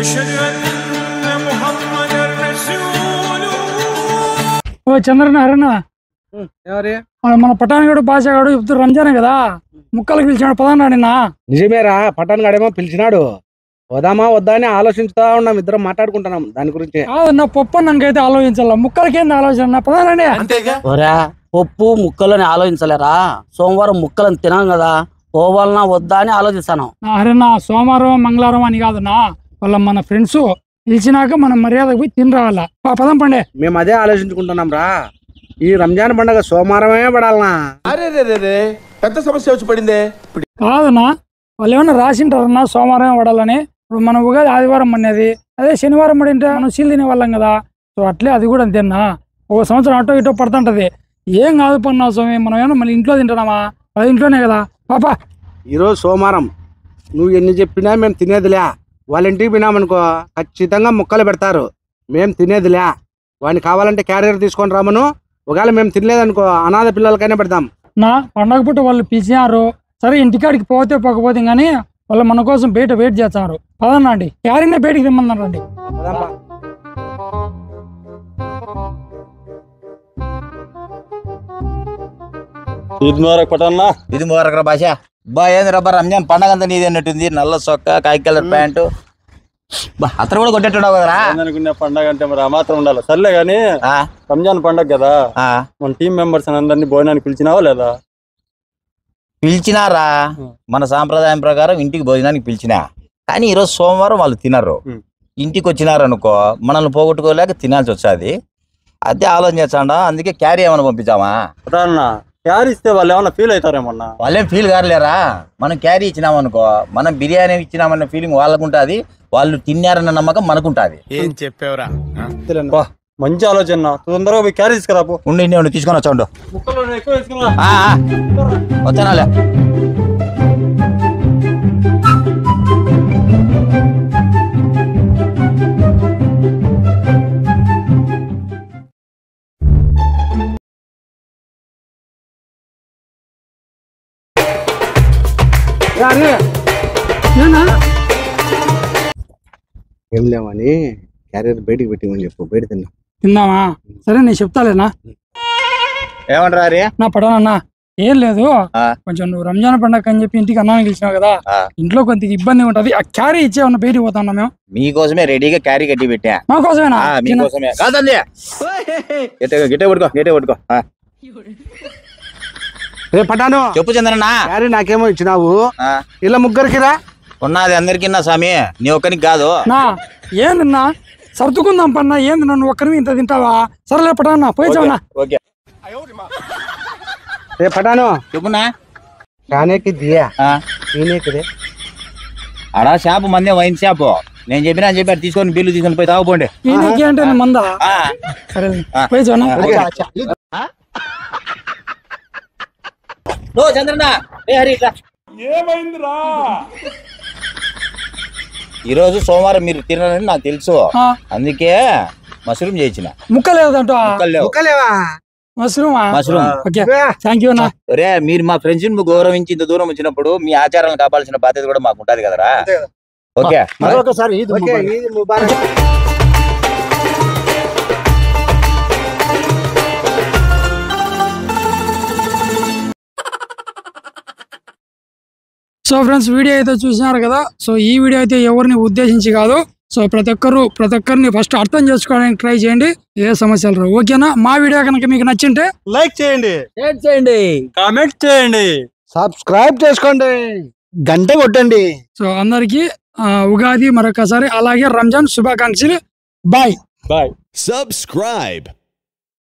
ఓ చంద్రనారాయణ, మన పటాన్గాడు భాషగాడు ఇప్పుడు రంజానే కదా, ముక్కలు పిలిచాడు పదాన్నా నిన్న. నిజమేరా, పటాన్గాడేమో పిలిచినాడు. వదామా వద్దా అని ఆలోచిస్తా ఉన్నాం, ఇద్దరం మాట్లాడుకుంటున్నాం దాని గురించి. నా పప్పు నాకైతే ఆలోచించాల, ముక్కలకేంది ఆలోచన పదానండి. పప్పు ముక్కలని ఆలోచించలేరా, సోమవారం ముక్కలను తినాం కదా, పోవాలన్నా వద్దా అని ఆలోచిస్తాను. అరే నా సోమవారం మంగళవారం అని కాదు నా, వాళ్ళ మన ఫ్రెండ్స్ పిలిచినాక మనం మర్యాదకు పోయి తిని రావాలా. పదం పండే. మేము అదే ఆలోచించుకుంటున్నాం రా, ఈ రంజాన్ పండుగ సోమవారమే పడాలనా. అరే పెద్ద సమస్య వచ్చి పడిందే. కాదన్నా, వాళ్ళు ఏమన్నా రాసింటారన్నా సోమవారమే పడాలని. ఇప్పుడు మన ఉగాది ఆదివారం అనేది, అదే శనివారం పడింటే మనం సీల్ తినేవాళ్ళం కదా. సో అట్లే అది కూడా అంతేనా, ఒక సంవత్సరం అటో ఇటో పడుతుంటది. ఏం కాదు పన్నా స్వామి, మనం ఏమన్నా మళ్ళీ ఇంట్లో తింటున్నామా, అది ఇంట్లోనే కదా పాపా. ఈరోజు సోమవారం, నువ్వు ఎన్ని చెప్పినా మేము తినేదిలే. వాళ్ళ ఇంటికి పోయినామనుకో ఖచ్చితంగా ముక్కలు పెడతారు, మేము తినేదిలే. వాడిని కావాలంటే క్యారియర్ తీసుకొని రామను, ఒకవేళ మేము తినలేదనుకో అనాథ పిల్లలకైనా పెడతాం. నా పండగ పుట్ట వాళ్ళు పిలిచినారు సరే, ఇంటికాడికి పోతే పోకపోతే కానీ వాళ్ళు మన కోసం బయట వెయిట్ చేస్తారు. పదన్నా అండి, క్యారీనే బయటికి తెమ్మన్నారండి. ఇది మోరకరా భాష బా. ఏంది రబ్బా, రంజాన్ పండగ అంతా నీది అన్నట్టుంది. నల్ల సొక్క, కాకి కలర్ ప్యాంటు, అతను కూడా కొట్టేట్టున్నావు కదరా. అనుకునే పండగ అంటే మరి ఆ మాత్రం ఉండాలి. సర్లే గాని రంజాన్ పండగ కదా, మన టీం మెంబర్స్ అందరినీ భోజనానికి పిలిచినావా లేదా? పిలిచినారా, మన సాంప్రదాయం ప్రకారం ఇంటికి భోజనానికి పిలిచినా. కానీ ఈరోజు సోమవారం వాళ్ళు తినరు. ఇంటికి వచ్చినారనుకో మనల్ని పోగొట్టుకోలేక తినాల్సి వచ్చాది. అదే ఆలోచన చేస్తాడా, అందుకే క్యారీ ఏమైనా పంపించామా. క్యారీ ఇస్తే వాళ్ళు ఏమన్నా ఫీల్ అవుతారేమన్నా? వాళ్ళేం ఫీల్ కారలేరా, మనం క్యారీ ఇచ్చినామనుకో, మనం బిర్యానీ ఇచ్చినామన్న ఫీలింగ్ వాళ్ళకుంటుంది, వాళ్ళు తిన్నారన్న నమ్మకం మనకుంటుంది. ఏం చెప్పావురా? మంచి ఆలోచన, తొందరగా పోయి క్యారీ తీసుకురాపు. ఉండి తీసుకొని వచ్చాడు. వచ్చానాలే. ఏం లేవని క్యారియర్ బయటికి పెట్టిమని చెప్పు, బయట తిందామా? సరే నేను చెప్తాలేనా. ఏమంటారా నా పడనన్నా, ఏం లేదు, కొంచెం నువ్వు రంజాన్ పండగ అని చెప్పి ఇంటికి అన్నానికి పిలిచినావు కదా, ఇంట్లో కొంత ఇబ్బంది ఉంటది. ఆ క్యారీ ఇచ్చేమన్నా బయటికి పోతా మేము. మీకోసమే రెడీగా క్యారీ కట్టి పెట్టా. మా కోసమేనా? మీకోసమే కాదండి. గిట్టే పట్టుకో. రే పటాను, చెప్పు చంద్రన్న. క్యారీ నాకేమో ఇచ్చినావు, ఇలా ముగ్గురికి రా. ఉన్నది అందరికిన్నా స్వామి, నీ ఒక్కరికి కాదు. నా ఏందన్నా సర్దుకుందాం పన్నా, ఏంది నన్ను ఒక్కరిని ఇంత తింటావా? సరేలే పటానా, పోయిచావునా. రే పటాను, చెప్పున్నా. खाने दिया पीने के लिए అడా షాపు మందే వైన్ షాపు. నేను చెప్పాను తీసుకొని బిల్లు తీసుకొని పోయి తాగుపోండి. మందా సరే పోయిచావునా. ఈరోజు సోమవారం మీరు తినాలని నాకు తెలుసు, అందుకే మష్రూమ్ చేయించిన. ముక్కలేదంట. రే మీరు మా ఫ్రెండ్స్ గౌరవించి ఇంత దూరం వచ్చినప్పుడు మీ ఆచారాలను కాపాల్సిన బాధ్యత కూడా మాకు ఉంటది కదరా. ఓకే మరొకసారి సో ఫ్రెండ్స్ వీడియో అయితే చూసినారు కదా. సో ఈ వీడియో అయితే ఎవరిని ఉద్దేశించి కాదు. సో ప్రతి ఒక్కరిని ఫస్ట్ అర్థం చేసుకోవడానికి ట్రై చేయండి, ఏ సమస్యలు రావు. ఓకేనా? మా వీడియో కనుక మీకు నచ్చింటే లైక్ చేయండి, షేర్ చేయండి, కామెంట్ చేయండి, సబ్స్క్రైబ్ చేసుకోండి, గంట కొట్టండి. సో అందరికి ఉగాది మరొకసారి అలాగే రంజాన్ శుభాకాంక్షలు. Bye bye. Subscribe.